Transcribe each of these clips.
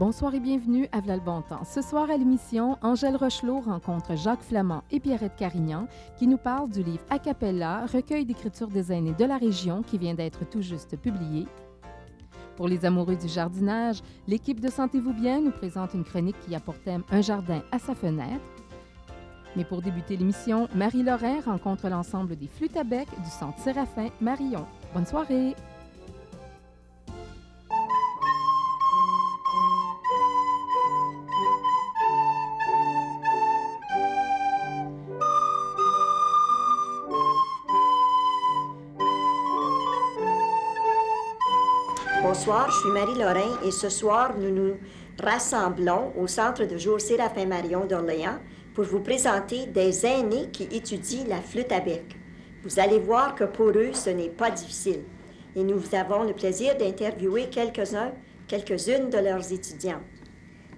Bonsoir et bienvenue à V'là le bon temps. Ce soir à l'émission, Angèle Rochelot rencontre Jacques Flamand et Pierrette Carignan qui nous parlent du livre A Cappella, recueil d'écriture des aînés de la région qui vient d'être tout juste publié. Pour les amoureux du jardinage, l'équipe de Sentez-vous bien nous présente une chronique qui a pour thème un jardin à sa fenêtre. Mais pour débuter l'émission, Marie Lorrain rencontre l'ensemble des flûtes à bec du Centre Séraphin Marillon. Bonne soirée! Bonsoir, je suis Marie Lorrain et ce soir, nous nous rassemblons au Centre de jour Séraphin Marillon d'Orléans pour vous présenter des aînés qui étudient la flûte à bec. Vous allez voir que pour eux, ce n'est pas difficile. Et nous avons le plaisir d'interviewer quelques-unes de leurs étudiantes.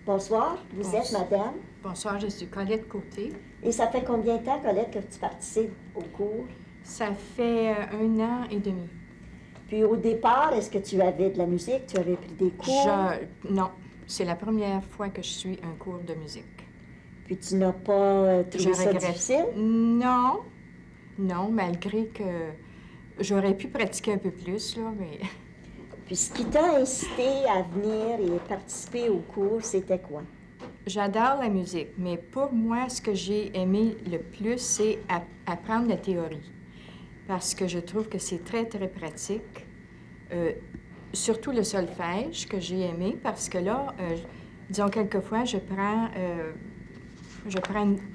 Bonsoir, vous êtes madame? Bonsoir, je suis Colette Côté. Et ça fait combien de temps, Colette, que tu participes au cours? Ça fait 1 an et demi. Puis au départ, est-ce que tu avais de la musique? Tu avais pris des cours? Non, c'est la première fois que je suis un cours de musique. Puis tu n'as pas trouvé ça difficile? Non, malgré que j'aurais pu pratiquer un peu plus, là, mais... Puis ce qui t'a incité à venir et participer au cours, c'était quoi? J'adore la musique, mais pour moi, ce que j'ai aimé le plus, c'est apprendre la théorie. Parce que je trouve que c'est très, très pratique. Surtout le solfège, que j'ai aimé, parce que là, disons, quelquefois, je prends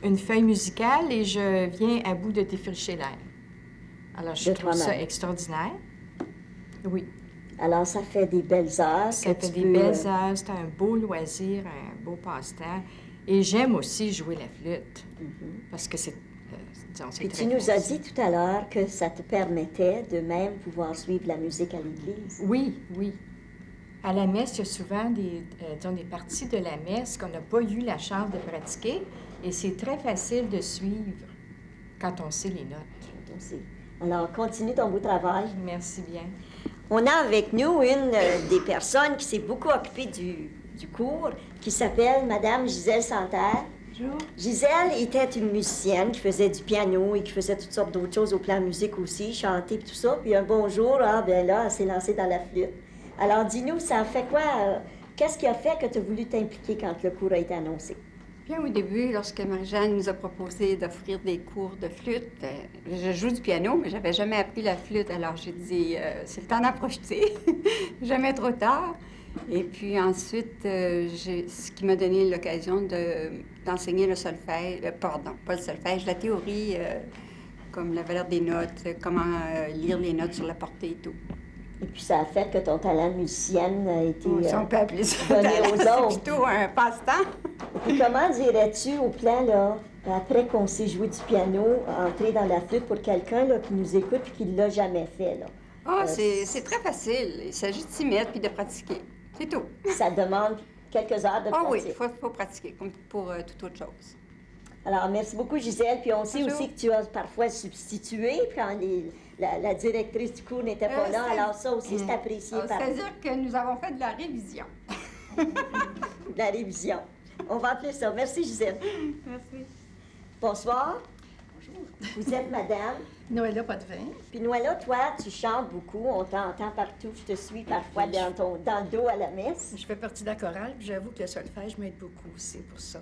une feuille musicale et je viens à bout de défricher l'air. Alors, je trouve ça extraordinaire. Oui. Alors, ça fait des belles heures. Ça fait des belles heures. C'est un beau loisir, un beau passe-temps. Et j'aime aussi jouer la flûte, parce que c'est... Puis tu nous as dit tout à l'heure que ça te permettait de même pouvoir suivre la musique à l'église. Oui. À la messe, il y a souvent des parties de la messe qu'on n'a pas eu la chance de pratiquer. Et c'est très facile de suivre quand on sait les notes. Alors, continue ton beau travail. Merci bien. On a avec nous une des personnes qui s'est beaucoup occupée du cours, qui s'appelle Madame Gisèle Santerre. Bonjour. Gisèle était une musicienne qui faisait du piano et qui faisait toutes sortes d'autres choses au plan musique aussi, chanter et tout ça. Puis un bon jour, elle s'est lancée dans la flûte. Alors, dis-nous, ça a fait quoi? Qu'est-ce qui a fait que tu as voulu t'impliquer quand le cours a été annoncé? Bien, au début, lorsque Marie-Jeanne nous a proposé d'offrir des cours de flûte, je joue du piano, mais j'avais jamais appris la flûte. Alors, j'ai dit, c'est le temps d'en profiter, jamais trop tard. Et puis ensuite, ce qui m'a donné l'occasion d'enseigner le solfège, pas le solfège, la théorie, comme la valeur des notes, comment lire les notes sur la portée et tout. Et puis ça a fait que ton talent musicienne a été si on peut appeler ça donné aux autres. C'est plutôt un passe-temps. Et puis comment dirais-tu au plan, là, après qu'on sait jouer du piano, entrer dans la flûte pour quelqu'un qui nous écoute et qui ne l'a jamais fait, là? C'est très facile. Il s'agit de s'y mettre puis de pratiquer. C'est tout. Ça demande quelques heures de pratique. Oui, il faut pratiquer, comme pour toute autre chose. Alors, merci beaucoup, Gisèle. Puis on sait aussi que tu as parfois substitué quand la directrice du cours n'était pas là. Alors ça aussi, c'est apprécié par... C'est-à-dire que nous avons fait de la révision. De la révision. On va appeler ça. Merci, Gisèle. Merci. Bonsoir. Bonjour. Vous êtes madame? Noëlla Potvin. Puis Noëlla, toi, tu chantes beaucoup. On t'entend partout. Je te suis parfois dans le dos à la messe. Je fais partie de la chorale, puis j'avoue que le solfège m'aide beaucoup aussi pour ça.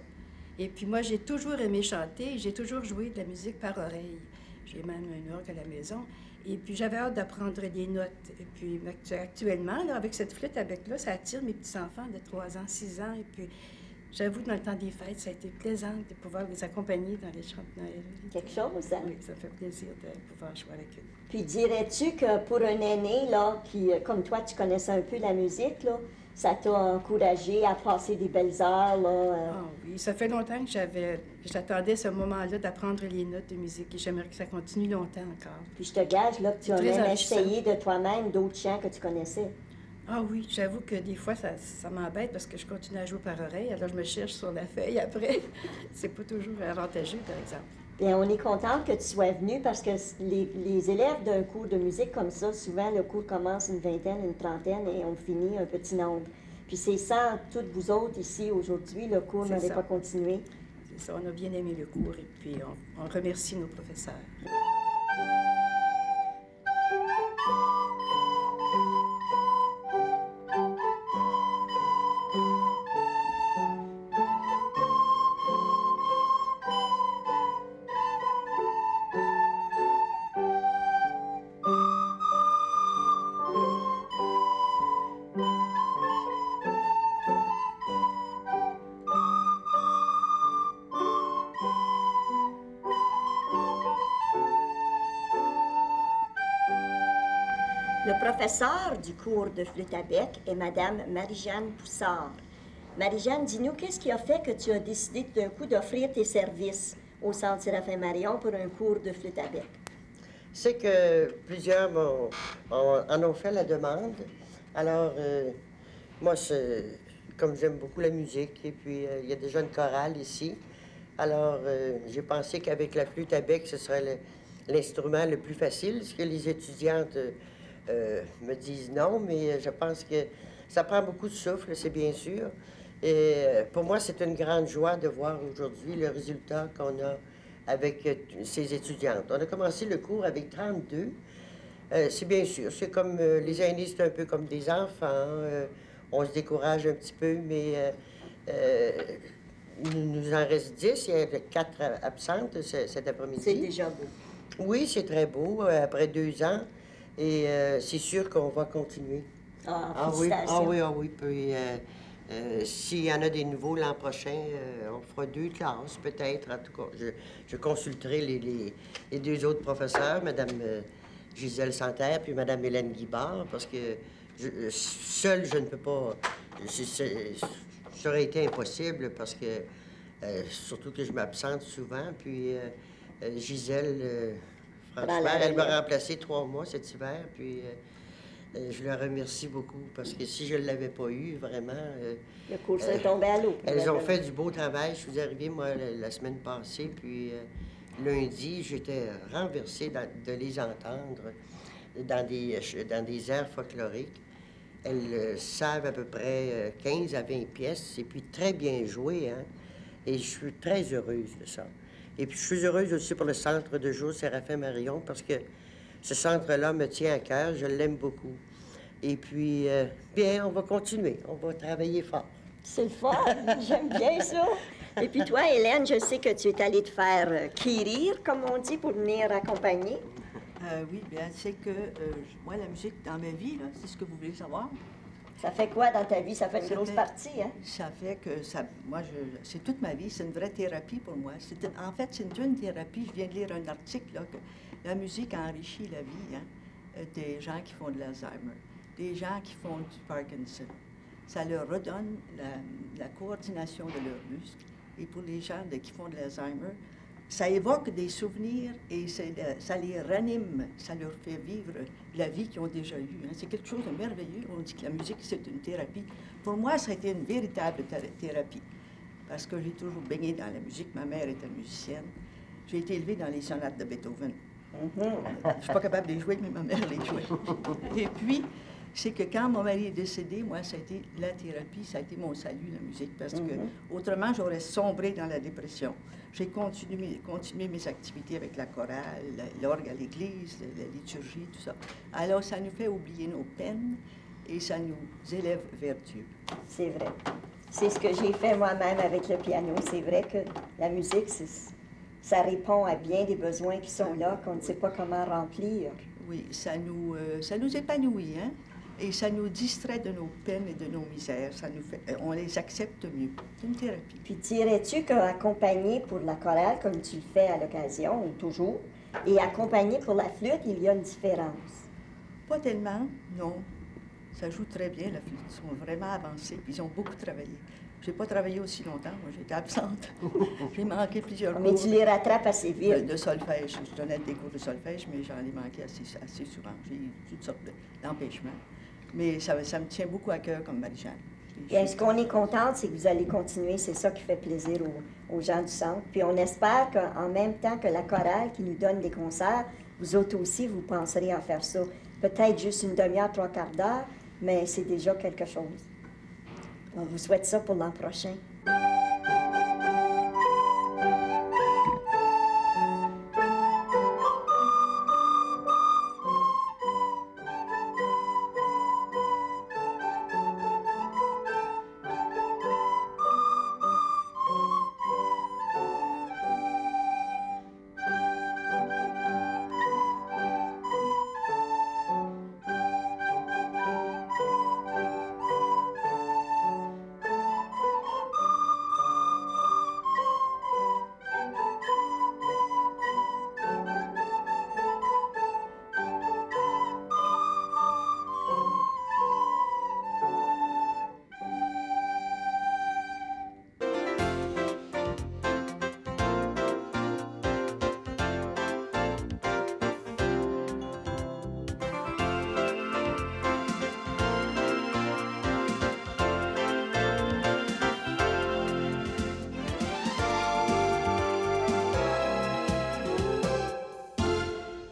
Et puis moi, j'ai toujours aimé chanter. J'ai toujours joué de la musique par oreille. J'ai même un orgue à la maison. Et puis j'avais hâte d'apprendre des notes. Et puis actuellement, là, avec cette flûte avec-là, ça attire mes petits-enfants de 3 ans, 6 ans. Et puis j'avoue que dans le temps des fêtes, ça a été plaisant de pouvoir les accompagner dans les chants de Noël. Quelque chose, hein? Oui, ça fait plaisir de pouvoir jouer avec eux. Puis dirais-tu que pour un aîné, là, qui, comme toi, tu connaissais un peu la musique, là, ça t'a encouragé à passer des belles heures, là? Ah oui, ça fait longtemps que j'attendais ce moment-là d'apprendre les notes de musique et j'aimerais que ça continue longtemps encore. Puis je te gage, là, que tu as même essayé de toi-même d'autres chants que tu connaissais. Ah oui, j'avoue que des fois, ça m'embête parce que je continue à jouer par oreille, alors je me cherche sur la feuille après. C'est pas toujours avantageux, par exemple. Bien, on est contente que tu sois venue parce que les élèves d'un cours de musique comme ça, souvent, le cours commence une vingtaine, une trentaine et on finit un petit nombre. Puis c'est sans toutes vous autres ici aujourd'hui, le cours C'est n'aurait ça. pas continué. C'est ça, on a bien aimé le cours et puis on remercie nos professeurs. Le professeur du cours de flûte à bec est Madame Marie-Jeanne Poussard. Marie-Jeanne, dis-nous, qu'est-ce qui a fait que tu as décidé d'un coup d'offrir tes services au Centre Séraphin-Marion pour un cours de flûte à bec? C'est que plusieurs en ont fait la demande. Alors, moi, comme j'aime beaucoup la musique, et puis il y a déjà une chorale ici, alors j'ai pensé qu'avec la flûte à bec, ce serait l'instrument le plus facile, ce que les étudiantes me disent non, mais je pense que ça prend beaucoup de souffle, c'est bien sûr. Et pour moi, c'est une grande joie de voir aujourd'hui le résultat qu'on a avec ces étudiantes. On a commencé le cours avec 32. C'est bien sûr, c'est comme les aînés, c'est un peu comme des enfants. On se décourage un petit peu, mais il nous en reste 10. Il y a 4 absentes cet après-midi. C'est déjà beau. Oui, c'est très beau, après 2 ans. Et c'est sûr qu'on va continuer. Ah, oui, félicitations. ah oui. Puis, s'il y en a des nouveaux l'an prochain, on fera 2 classes, peut-être. En tout cas, je consulterai les 2 autres professeurs, Mme Gisèle Santerre puis Mme Hélène Guibard, parce que seule, je ne peux pas... Ça aurait été impossible, parce que... surtout que je m'absente souvent, puis Gisèle... franchement, elle m'a remplacé 3 mois cet hiver, puis je la remercie beaucoup, parce que si je ne l'avais pas eu, vraiment... Le cours serait tombé à l'eau. Elles ont fait du beau travail. Je suis arrivée, moi, la semaine passée, puis lundi, j'étais renversée de les entendre dans des airs folkloriques. Elles savent à peu près 15 à 20 pièces, et puis très bien joué, hein? Et je suis très heureuse de ça. Et puis, je suis heureuse aussi pour le centre de jour Séraphin-Marion, parce que ce centre-là me tient à cœur, je l'aime beaucoup. Et puis, bien, on va continuer, on va travailler fort. C'est le fun, j'aime bien ça. Et puis toi, Hélène, je sais que tu es allée te faire quérir, comme on dit, pour venir accompagner. Oui, bien, c'est que moi, la musique dans ma vie, là, c'est ce que vous voulez savoir. Ça fait quoi dans ta vie? Ça fait une grosse partie, hein? Ça fait que c'est toute ma vie, c'est une vraie thérapie pour moi. En fait, c'est une thérapie. Je viens de lire un article, là, que la musique enrichit la vie, hein, des gens qui font de l'Alzheimer, des gens qui font du Parkinson. Ça leur redonne la coordination de leurs muscles. Et pour les gens qui font de l'Alzheimer, ça évoque des souvenirs et ça les ranime, ça leur fait vivre la vie qu'ils ont déjà eue. Hein. C'est quelque chose de merveilleux. On dit que la musique, c'est une thérapie. Pour moi, ça a été une véritable thérapie, parce que j'ai toujours baigné dans la musique. Ma mère était musicienne. J'ai été élevée dans les sonates de Beethoven. Je ne suis pas capable de les jouer, mais ma mère les jouait. Et puis, c'est que quand mon mari est décédé, moi, ça a été la thérapie, ça a été mon salut, la musique, parce que autrement, j'aurais sombré dans la dépression. J'ai continué mes activités avec la chorale, l'orgue à l'église, la liturgie, tout ça. Alors, ça nous fait oublier nos peines et ça nous élève vers Dieu. C'est vrai. C'est ce que j'ai fait moi-même avec le piano. C'est vrai que la musique, ça répond à bien des besoins qui sont là, qu'on ne sait pas comment remplir. Oui, ça nous épanouit, hein? Et ça nous distrait de nos peines et de nos misères. On les accepte mieux. C'est une thérapie. Puis dirais-tu qu'accompagner pour la chorale, comme tu le fais à l'occasion, ou toujours, et accompagner pour la flûte, il y a une différence? Pas tellement, non. Ça joue très bien, la flûte. Ils sont vraiment avancés, puis ils ont beaucoup travaillé. Je n'ai pas travaillé aussi longtemps, moi, j'étais absente. J'ai manqué plusieurs cours. Mais tu les rattrapes assez vite. De solfège. Je donnais des cours de solfège, mais j'en ai manqué assez souvent. J'ai eu toutes sortes d'empêchements. Mais ça me tient beaucoup à cœur comme Marie-Jeanne. Et ce qu'on est contente, c'est que vous allez continuer. C'est ça qui fait plaisir aux gens du centre. Puis on espère qu'en même temps que la chorale qui nous donne des concerts, vous autres aussi, vous penserez à faire ça. Peut-être juste une demi-heure, 3/4 d'heure, mais c'est déjà quelque chose. On vous souhaite ça pour l'an prochain.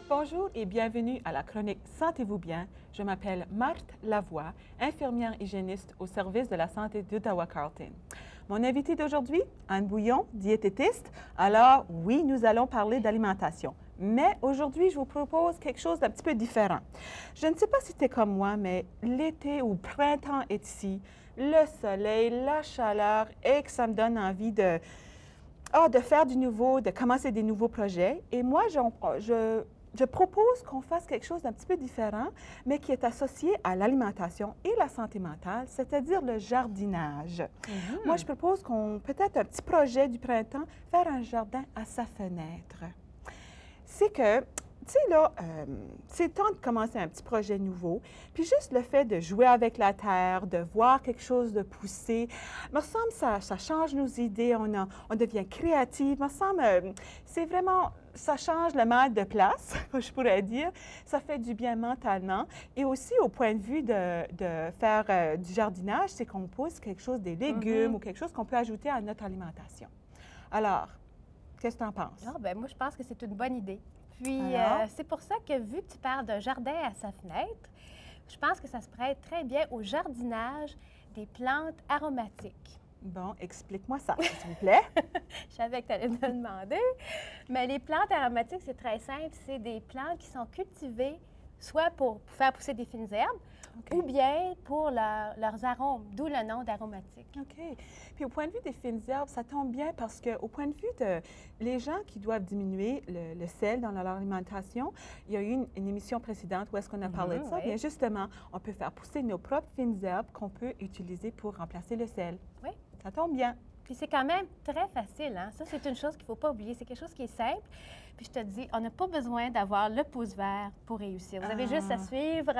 Bonjour et bienvenue à la chronique Sentez-vous bien. Je m'appelle Marthe Lavoie, infirmière hygiéniste au service de la santé d'Ottawa-Carleton. Mon invité d'aujourd'hui, Anne Bouillon, diététiste. Alors oui, nous allons parler d'alimentation. Mais aujourd'hui, je vous propose quelque chose d'un petit peu différent. Je ne sais pas si tu es comme moi, mais l'été ou le printemps est ici. Le soleil, la chaleur et que ça me donne envie de faire du nouveau, de commencer des nouveaux projets. Et moi, je propose qu'on fasse quelque chose d'un petit peu différent, mais qui est associé à l'alimentation et la santé mentale, c'est-à-dire le jardinage. Moi, je propose qu'on, peut-être un petit projet du printemps, faire un jardin à sa fenêtre. C'est que, tu sais, là, c'est temps de commencer un petit projet nouveau. Puis juste le fait de jouer avec la terre, de voir quelque chose de pousser, me semble ça change nos idées, on devient créatif. Me semble, c'est vraiment, ça change le mal de place, je pourrais dire. Ça fait du bien mentalement. Et aussi, au point de vue de faire du jardinage, c'est qu'on pousse quelque chose, des légumes ou quelque chose qu'on peut ajouter à notre alimentation. Alors, qu'est-ce que tu en penses? Ah, ben, moi, je pense que c'est une bonne idée. Puis, c'est pour ça que, vu que tu parles d'un jardin à sa fenêtre, je pense que ça se prête très bien au jardinage des plantes aromatiques. Bon, explique-moi ça, s'il vous plaît. Je savais que tu allais me le demander. Mais les plantes aromatiques, c'est très simple. C'est des plantes qui sont cultivées soit pour faire pousser des fines herbes, ou bien pour leurs arômes, d'où le nom d'aromatique. OK. Puis au point de vue des fines herbes, ça tombe bien parce qu'au point de vue de les gens qui doivent diminuer le sel dans leur alimentation, il y a eu une émission précédente où est-ce qu'on a parlé de ça. Bien justement, on peut faire pousser nos propres fines herbes qu'on peut utiliser pour remplacer le sel. Oui. Ça tombe bien. Puis c'est quand même très facile, hein? Ça, c'est une chose qu'il ne faut pas oublier. C'est quelque chose qui est simple. Puis je te dis, on n'a pas besoin d'avoir le pouce vert pour réussir. Vous avez juste à suivre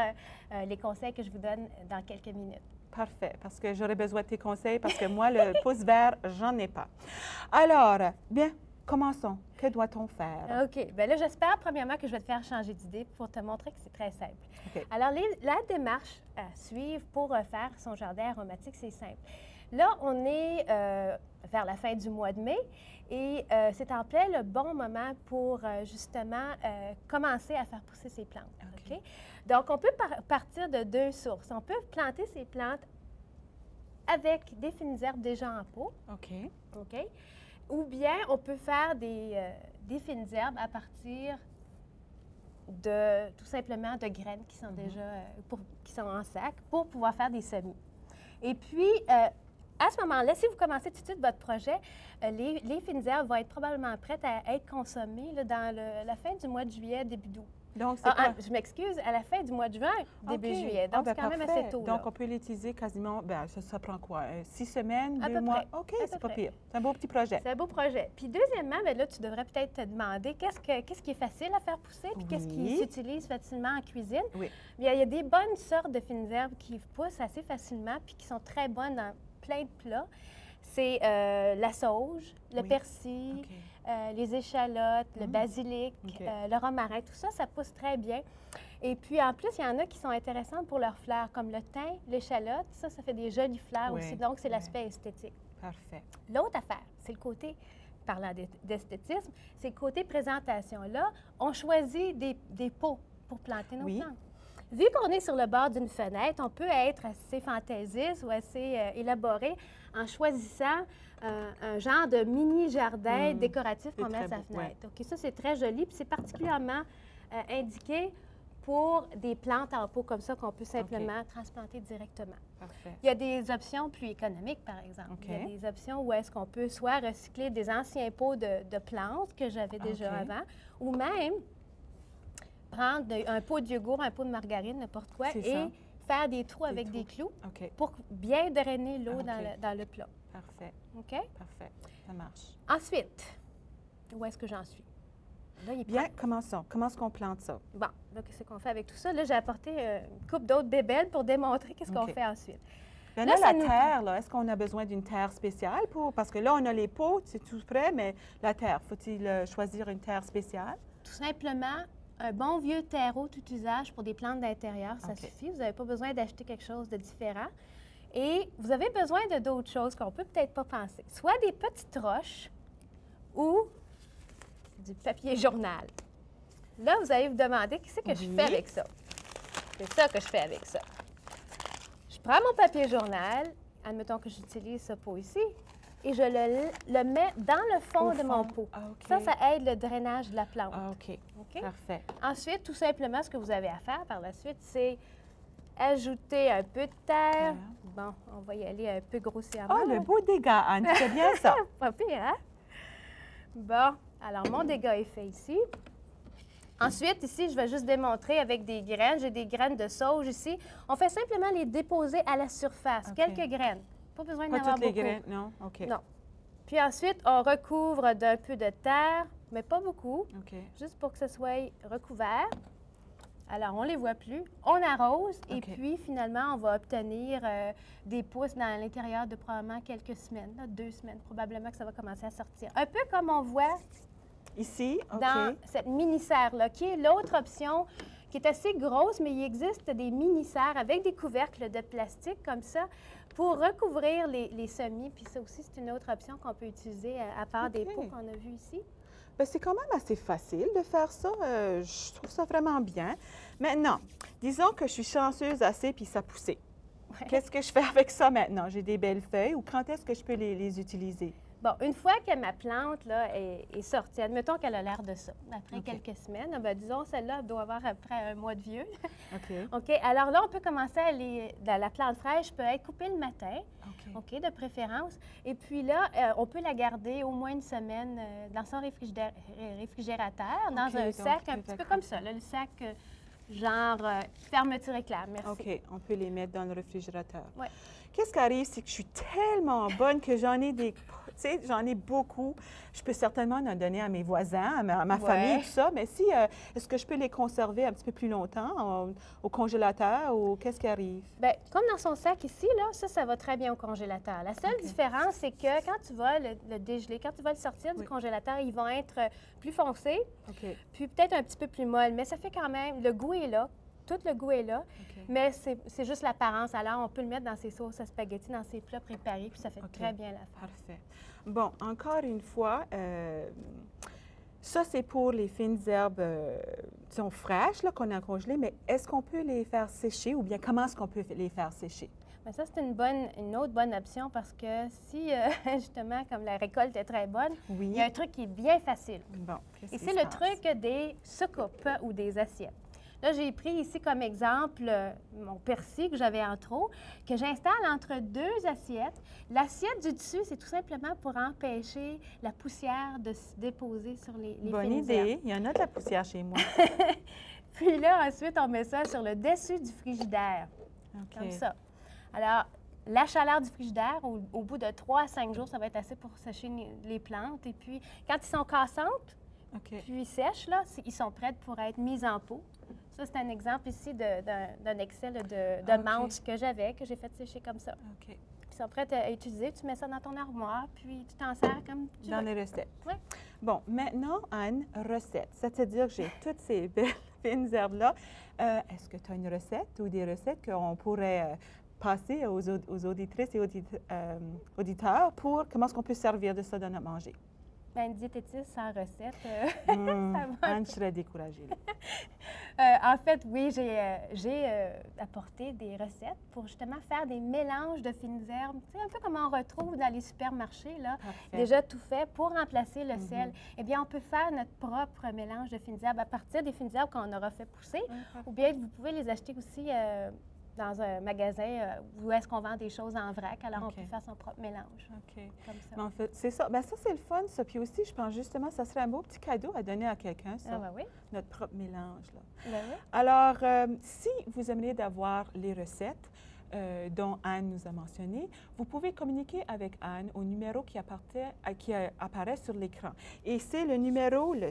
les conseils que je vous donne dans quelques minutes. Parfait, parce que j'aurais besoin de tes conseils, parce que moi, le pouce vert, j'en ai pas. Alors, bien, commençons. Que doit-on faire? OK. Bien là, j'espère, premièrement, que je vais te faire changer d'idée pour te montrer que c'est très simple. Okay. Alors, la démarche à suivre pour faire son jardin aromatique, c'est simple. Là, on est vers la fin du mois de mai et c'est en plein le bon moment pour justement commencer à faire pousser ces plantes. Okay. Donc, on peut partir de deux sources. On peut planter ces plantes avec des fines herbes déjà en pot. OK. OK. Ou bien, on peut faire des fines herbes à partir de, tout simplement, de graines qui sont déjà, qui sont en sac pour pouvoir faire des semis. Et puis, à ce moment-là, si vous commencez tout de suite votre projet, les fines herbes vont être probablement prêtes à être consommées là, dans la fin du mois de juillet, début d'août. Donc, c'est je m'excuse, à la fin du mois de juin, début juillet. Donc, c'est quand même assez tôt. Donc, on peut l'utiliser quasiment, bien, ça prend quoi? 6 semaines, 2 mois? OK, c'est pas pire. C'est un beau petit projet. C'est un beau projet. Puis, deuxièmement, bien, là, tu devrais peut-être te demander qu'est-ce qui est facile à faire pousser, puis qu'est-ce qui s'utilise facilement en cuisine. Oui. Bien, il y a des bonnes sortes de fines herbes qui poussent assez facilement, puis qui sont très bonnes dans plein de plats. C'est la sauge, le persil, les échalotes, le basilic, le romarin. Tout ça, ça pousse très bien. Et puis, en plus, il y en a qui sont intéressantes pour leurs fleurs, comme le thym, l'échalote. Ça fait des jolies fleurs aussi. Donc, c'est l'aspect esthétique. Parfait. L'autre affaire, c'est le côté, parlant d'esthétisme, c'est le côté présentation. Là, on choisit des pots pour planter nos plantes. Vu qu'on est sur le bord d'une fenêtre, on peut être assez fantaisiste ou assez élaboré en choisissant un genre de mini-jardin décoratif qu'on met à sa fenêtre. OK, ça, c'est très joli, puis c'est particulièrement indiqué pour des plantes en pot comme ça qu'on peut simplement transplanter directement. Parfait. Il y a des options plus économiques, par exemple. Il y a des options où est-ce qu'on peut soit recycler des anciens pots de plantes que j'avais déjà avant, ou même prendre un pot de yogourt, un pot de margarine, n'importe quoi, et faire des trous avec des clous pour bien drainer l'eau dans le plat. Parfait. OK? Parfait. Ça marche. Ensuite, où est-ce que j'en suis? Là, bien, commençons. Comment est-ce qu'on plante ça? Bon, là, qu'est-ce qu'on fait avec tout ça? Là, j'ai apporté une coupe d'autres bébelles pour démontrer qu'est-ce qu'on fait ensuite. Bien, là, la terre, là, est-ce qu'on a besoin d'une terre spéciale pour... Parce que là, on a les pots, c'est tout prêt, mais la terre, faut-il choisir une terre spéciale? Tout simplement, un bon vieux terreau tout usage pour des plantes d'intérieur, ça suffit. Vous n'avez pas besoin d'acheter quelque chose de différent. Et vous avez besoin de d'autres choses qu'on peut peut-être pas penser. Soit des petites roches ou du papier journal. Là, vous allez vous demander qu'est-ce que je fais avec ça. C'est ça que je fais avec ça. Je prends mon papier journal, admettons que j'utilise ce pot ici, et je le mets dans le fond de mon pot. Ça aide le drainage de la plante. OK. Parfait. Ensuite, tout simplement, ce que vous avez à faire par la suite, c'est ajouter un peu de terre. Bon, on va y aller un peu grossièrement. Oh, le beau dégât, Anne, c'est bien ça. Pas pire, hein? Bon, alors mon dégât est fait ici. Ensuite, ici, je vais juste démontrer avec des graines. J'ai des graines de sauge ici. On fait simplement les déposer à la surface. Quelques graines. Pas besoin d'en avoir beaucoup. Pas toutes les graines, non? OK. Non. Puis ensuite, on recouvre d'un peu de terre, mais pas beaucoup, juste pour que ce soit recouvert. Alors, on ne les voit plus. On arrose et puis, finalement, on va obtenir des pousses dans l'intérieur de probablement quelques semaines, 2 semaines, probablement que ça va commencer à sortir. Un peu comme on voit ici, dans cette mini-serre-là, qui est l'autre option qui est assez grosse, mais il existe des mini-serres avec des couvercles de plastique comme ça pour recouvrir les semis. Puis ça aussi, c'est une autre option qu'on peut utiliser à part des pots qu'on a vus ici. Bien, c'est quand même assez facile de faire ça. Je trouve ça vraiment bien. Maintenant, disons que je suis chanceuse assez puis ça poussait. Qu'est-ce que je fais avec ça maintenant? J'ai des belles feuilles ou quand est-ce que je peux les utiliser? Bon, une fois que ma plante là, est sortie, admettons qu'elle a l'air de ça, après quelques semaines, bien, disons, celle-là doit avoir à peu près 1 mois de vieux. OK. Alors là, on peut commencer à la plante fraîche peut être coupée le matin, de préférence. Et puis là, on peut la garder au moins 1 semaine dans son réfrigérateur, dans un sac un petit peu comme ça, là, le sac genre fermeture éclair. Merci. OK, on peut les mettre dans le réfrigérateur. Oui. Qu'est-ce qui arrive, c'est que je suis tellement bonne que j'en ai des... Tu sais, j'en ai beaucoup. Je peux certainement en donner à mes voisins, à ma famille, tout ça. Mais si, est-ce que je peux les conserver un petit peu plus longtemps au congélateur ou qu'est-ce qui arrive? Bien, comme dans son sac ici, là, ça va très bien au congélateur. La seule différence, c'est que quand tu vas le dégeler, quand tu vas le sortir du congélateur, ils vont être plus foncés, puis peut-être un petit peu plus molles. Mais ça fait quand même, le goût est là. Tout le goût est là, mais c'est juste l'apparence. Alors, on peut le mettre dans ses sauces à spaghetti, dans ses plats préparés, puis ça fait très bien l'affaire. Parfait. Bon, encore une fois, ça, c'est pour les fines herbes qui sont fraîches, qu'on a congelées, mais est-ce qu'on peut les faire sécher ou bien comment est-ce qu'on peut les faire sécher? Bien, ça, c'est une autre bonne option parce que si, justement, comme la récolte est très bonne, il y a un truc qui est bien facile. Bon, et c'est le truc des soucoupes ou des assiettes. Là, j'ai pris ici comme exemple mon persil que j'avais en trop, que j'installe entre 2 assiettes. L'assiette du dessus, c'est tout simplement pour empêcher la poussière de se déposer sur les bonne idée. Il y en a de la poussière chez moi. Puis là, ensuite, on met ça sur le dessus du frigidaire, comme ça. Alors, la chaleur du frigidaire, au bout de 3 à 5 jours, ça va être assez pour sécher les plantes. Et puis, quand ils sont cassantes, puis sèches, là, ils sont prêts pour être mis en pot. Ça, c'est un exemple ici d'un Excel de menthe que j'ai fait sécher comme ça. Ils sont prêts à utiliser. Tu mets ça dans ton armoire, puis tu t'en sers comme tu veux. Dans les recettes. Oui. Bon, maintenant, Anne, recette. C'est-à-dire que j'ai toutes ces belles fines herbes-là. Est-ce que tu as une recette ou des recettes qu'on pourrait passer aux auditrices et auditeurs pour comment est-ce qu'on peut servir de ça dans notre manger? Bien, une diététiste sans recette, Anne serait découragée. En fait, oui, j'ai apporté des recettes pour justement faire des mélanges de fines herbes. Tu sais, un peu comme on retrouve dans les supermarchés, là, déjà tout fait pour remplacer le sel. Eh bien, on peut faire notre propre mélange de fines herbes à partir des fines herbes qu'on aura fait pousser. Ou bien, vous pouvez les acheter aussi dans un magasin où est-ce qu'on vend des choses en vrac. Alors, on peut faire son propre mélange. Comme ça. Mais en fait, c'est ça. Bien, ça, c'est le fun, ça. Puis aussi, je pense justement, ça serait un beau petit cadeau à donner à quelqu'un, ça. Ah, ben oui. Notre propre mélange, là. Ben oui. Alors, si vous aimeriez d'avoir les recettes dont Anne nous a mentionné, vous pouvez communiquer avec Anne au numéro qui apparaît sur l'écran. Et c'est le numéro, le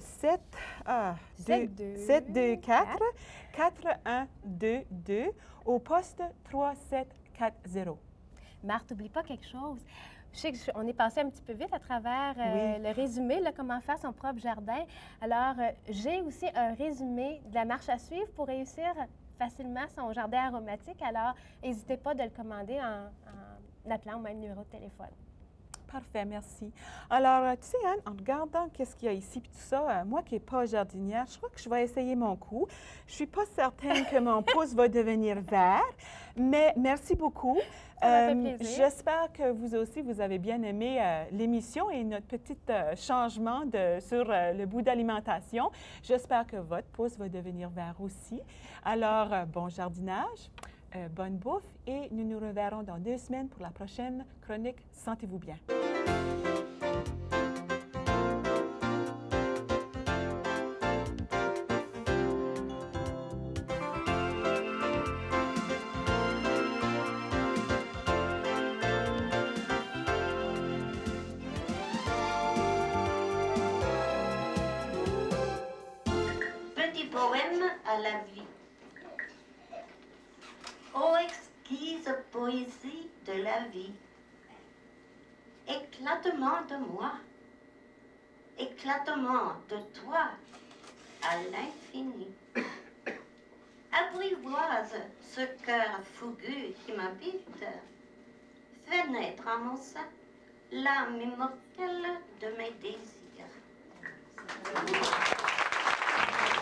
724-4122 au poste 3740. Marthe, n'oublie pas quelque chose. Je sais qu'on est passé un petit peu vite à travers le résumé, là, comment faire son propre jardin. Alors, j'ai aussi un résumé de la marche à suivre pour réussir facilement son jardin aromatique. Alors, n'hésitez pas de le commander en appelant au même numéro de téléphone. Parfait, merci. Alors, tu sais, Anne, en regardant qu'est-ce qu'il y a ici puis tout ça, moi qui n'ai pas jardinière, je crois que je vais essayer mon coup. Je ne suis pas certaine que mon pouce va devenir vert, mais merci beaucoup. Ça m'a fait plaisir. J'espère que vous aussi, vous avez bien aimé l'émission et notre petit changement sur le bout d'alimentation. J'espère que votre pouce va devenir vert aussi. Alors, bon jardinage. Bonne bouffe et nous nous reverrons dans 2 semaines pour la prochaine chronique Sentez-vous bien. Petit poème à la vie. Ô exquise poésie de la vie, éclatement de moi, éclatement de toi à l'infini. Apprivoise ce cœur fougueux qui m'habite, fais naître en mon sein l'âme immortelle de mes désirs.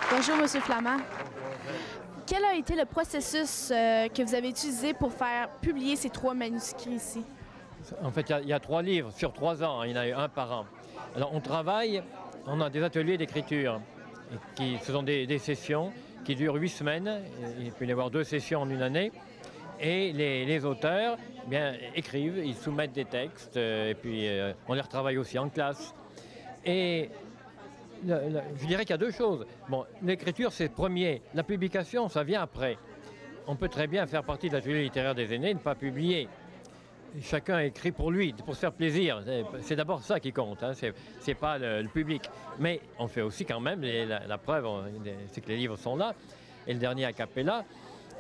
Bonjour, Monsieur Flamand. Quel a été le processus que vous avez utilisé pour faire publier ces 3 manuscrits ici? En fait, il y a 3 livres sur 3 ans. Il y en a eu un par an. Alors, on travaille, on a des ateliers d'écriture. Ce sont des sessions qui durent 8 semaines. Il peut y avoir 2 sessions en une année. Et les auteurs écrivent, ils soumettent des textes. Et puis, on les retravaille aussi en classe. Et je dirais qu'il y a 2 choses. Bon, l'écriture, c'est premier. La publication, ça vient après. On peut très bien faire partie de l'atelier littéraire des aînés et ne pas publier. Chacun écrit pour lui, pour se faire plaisir. C'est d'abord ça qui compte, hein. C'est pas le public. Mais on fait aussi quand même, la preuve, c'est que les livres sont là, et le dernier a cappella.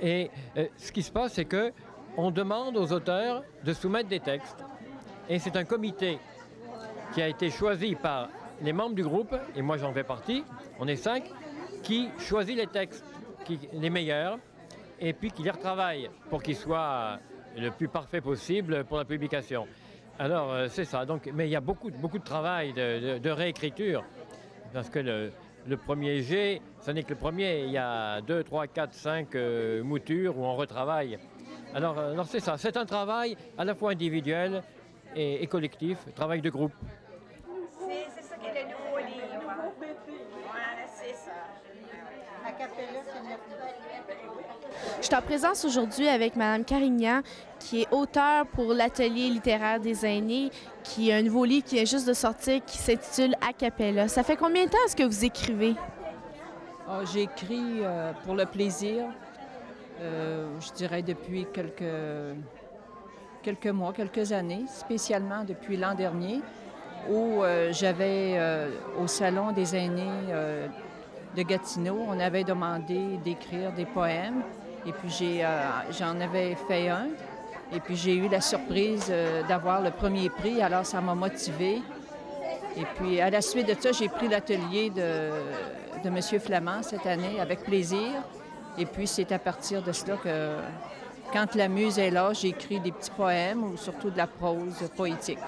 Et ce qui se passe, c'est qu'on demande aux auteurs de soumettre des textes. Et c'est un comité qui a été choisi par les membres du groupe, et moi j'en fais partie, on est 5, qui choisit les textes, les meilleurs, et puis qui les retravaille pour qu'ils soient le plus parfait possible pour la publication. Alors c'est ça, donc, mais il y a beaucoup de travail de réécriture, parce que le premier jet, ce n'est que le premier, il y a 2, 3, 4, 5 moutures où on retravaille. Alors c'est ça, c'est un travail à la fois individuel et collectif, travail de groupe. C'est ça qui est le nouveau livre. Voilà, c'est ça. Je suis en présence aujourd'hui avec Mme Carignan, qui est auteure pour l'Atelier littéraire des aînés, qui est un nouveau livre qui vient juste de sortir, qui s'intitule Acapella. Ça fait combien de temps est-ce que vous écrivez? J'écris pour le plaisir, je dirais depuis quelques mois, quelques années, spécialement depuis l'an dernier, où j'avais au Salon des aînés de Gatineau, on avait demandé d'écrire des poèmes, et puis j'en avais fait un, et puis j'ai eu la surprise d'avoir le premier prix, alors ça m'a motivée. Et puis à la suite de ça, j'ai pris l'atelier de M. Flamand cette année avec plaisir, et puis c'est à partir de cela que, quand la muse est là, j'écris des petits poèmes ou surtout de la prose poétique.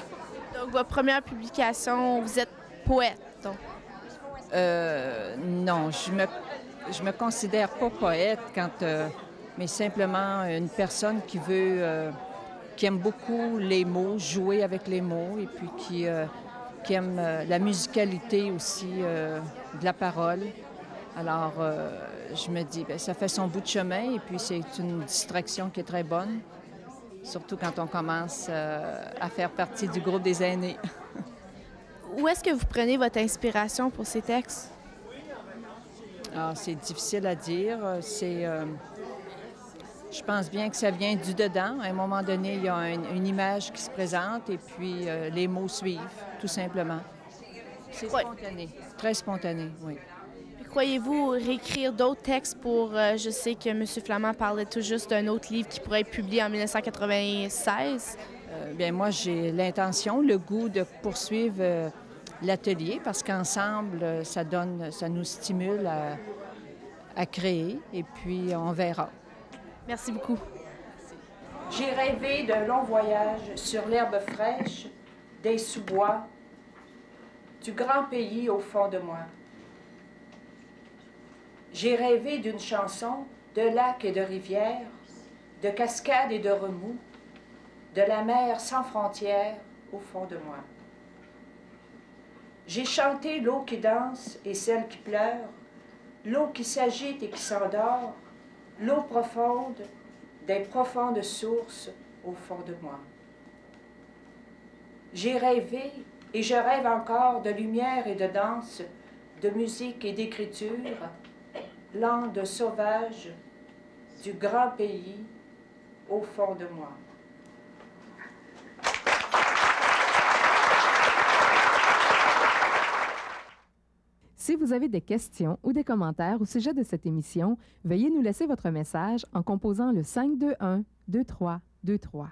Donc votre première publication, vous êtes poète, donc? Non, je me considère pas poète mais simplement une personne qui qui aime beaucoup les mots, jouer avec les mots, et puis qui aime la musicalité aussi de la parole. Alors, je me dis, bien, ça fait son bout de chemin, et puis c'est une distraction qui est très bonne, surtout quand on commence à faire partie du groupe des aînés. Où est-ce que vous prenez votre inspiration pour ces textes? Alors, c'est difficile à dire. Je pense bien que ça vient du dedans. À un moment donné, il y a une image qui se présente et puis les mots suivent, tout simplement. C'est spontané, très spontané, oui. Croyez-vous réécrire d'autres textes pour... je sais que M. Flamand parlait tout juste d'un autre livre qui pourrait être publié en 1996. Bien, moi, j'ai l'intention, le goût de poursuivre l'atelier parce qu'ensemble, ça nous stimule à créer et puis on verra. Merci beaucoup. J'ai rêvé d'un long voyage sur l'herbe fraîche, des sous-bois, du grand pays au fond de moi. J'ai rêvé d'une chanson de lacs et de rivières, de cascades et de remous, de la mer sans frontières au fond de moi. J'ai chanté l'eau qui danse et celle qui pleure, l'eau qui s'agite et qui s'endort, l'eau profonde des profondes sources au fond de moi. J'ai rêvé et je rêve encore de lumière et de danse, de musique et d'écriture, langue sauvage du grand pays au fond de moi. Si vous avez des questions ou des commentaires au sujet de cette émission, veuillez nous laisser votre message en composant le 521-2323.